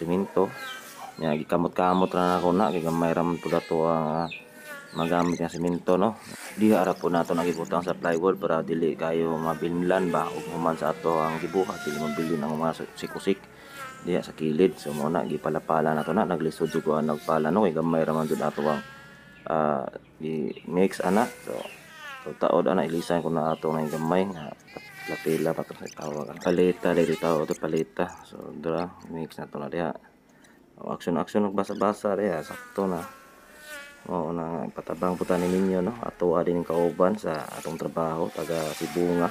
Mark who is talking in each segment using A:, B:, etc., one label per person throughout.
A: semento. Nya gikamot-kamot ra nako na kay gamay ra man pud ato ang magamit nga semento no. Diha ra po nato nagibutang sa plywood para dili kayo mabilmilan ba ug human sa ato ang gibuhat dili mabilin ang mga sikusik diha sa kilid. So mo na gipalapala nato na naglisod jud ko ang nagpala no kay gamay ra man jud ato ang i-mix ana. So taod ana ilisan ko na ato nga gamay nga lapila pa to sa tawag paleta dili tawag to paleta. So dira mix nato na diha. Action nagbasa-basa diha sakto na. Oo na patabang putan ninyo no ato din kauban sa atong trabaho taga Sibunga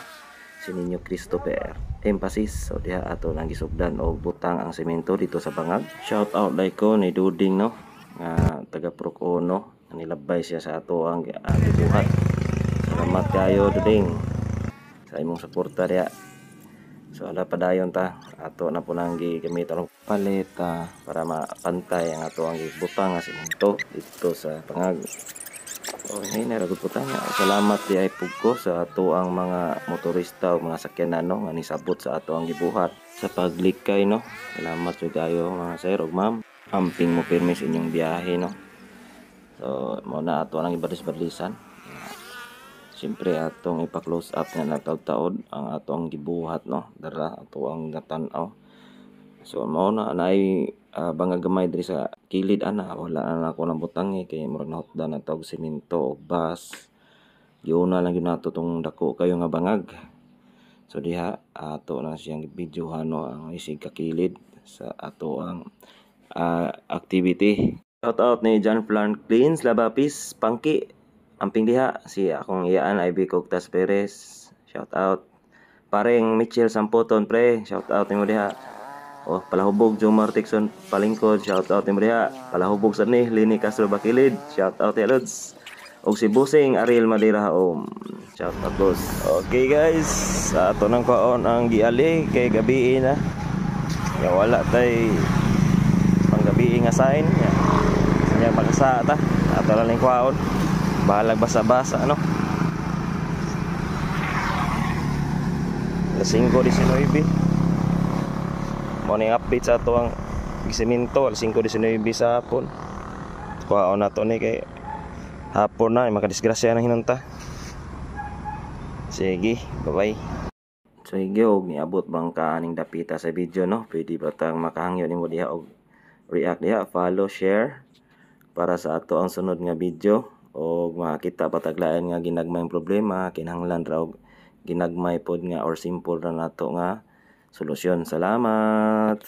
A: si Ninyo Christopher emphasis. So diha ato nang gisugdan og butang ang semento dito sa bangag. Shout out like ko ni Duding no nga taga Procono nilabay siya sa ato ang gibuhat. Salamat kayo Duding sa imong suporta diha. So ala padayon ta ato na po nang gigamitan og paleta para mapantay ang ato ang butang nga semento dito sa pangag. So hinay ra gud po tanya. Salamat di ay pugko sa ato ang mga motorista o mga sakyanan no nga nisabot sa ato ang gibuhat sa paglikay no. Salamat jud kayo mga sir ug ma'am. Amping mo pirmi sa inyong biyahe no. So mo na ato nang ibadis-badisan. Siyempre atong ipa-close up nga nataud-taod ang atong gibuhat no. Dara ato ang natan-aw. So mao na anay bangag gamay diri sa kilid ana wala na ako nang butang kay murag nahutdan na tawag semento o bas. Giuna lang gyud nato tong dako kayo nga bangag. So diha ato na siyang videohan no ang isig kakilid sa ato ang activity. Shout out ni John Franklin Labapis Pangki amping diha si akong iyaan Ivy Cogtas Perez. Shout out pareng Mitchell Sampoton pre. Shout out nimo diha. Oh palahubog Jomar Tikson Palingkod. Shout out nimo diha. Palahubog sa ni Lini Castro Bakilid. Shout out ya Lods. Og si Busing Ariel Madira shout out boss. Okay guys, sa ato nang kwaon ang giali kay gabi na. Ya wala tay panggabi nga sign ya. Nya pagsa ta ato lang kwaon. Bahalag basa-basa ano. Alas 5:19. Mo ning update sa ato ang semento alas 5:19 sa hapon. Kuhaon nato ni kay hapon na makadisgrasya na hinunta. Sige, bye-bye. Sige og niabot bang ka aning dapita sa video no. Pwede ba tang makahangyo nimo diha og react diha, follow, share para sa ato ang sunod nga video. O makita pataglayan nga ginagmay problema kinahanglan ra og ginagmay pod nga or simple ra nato nga solusyon. Salamat.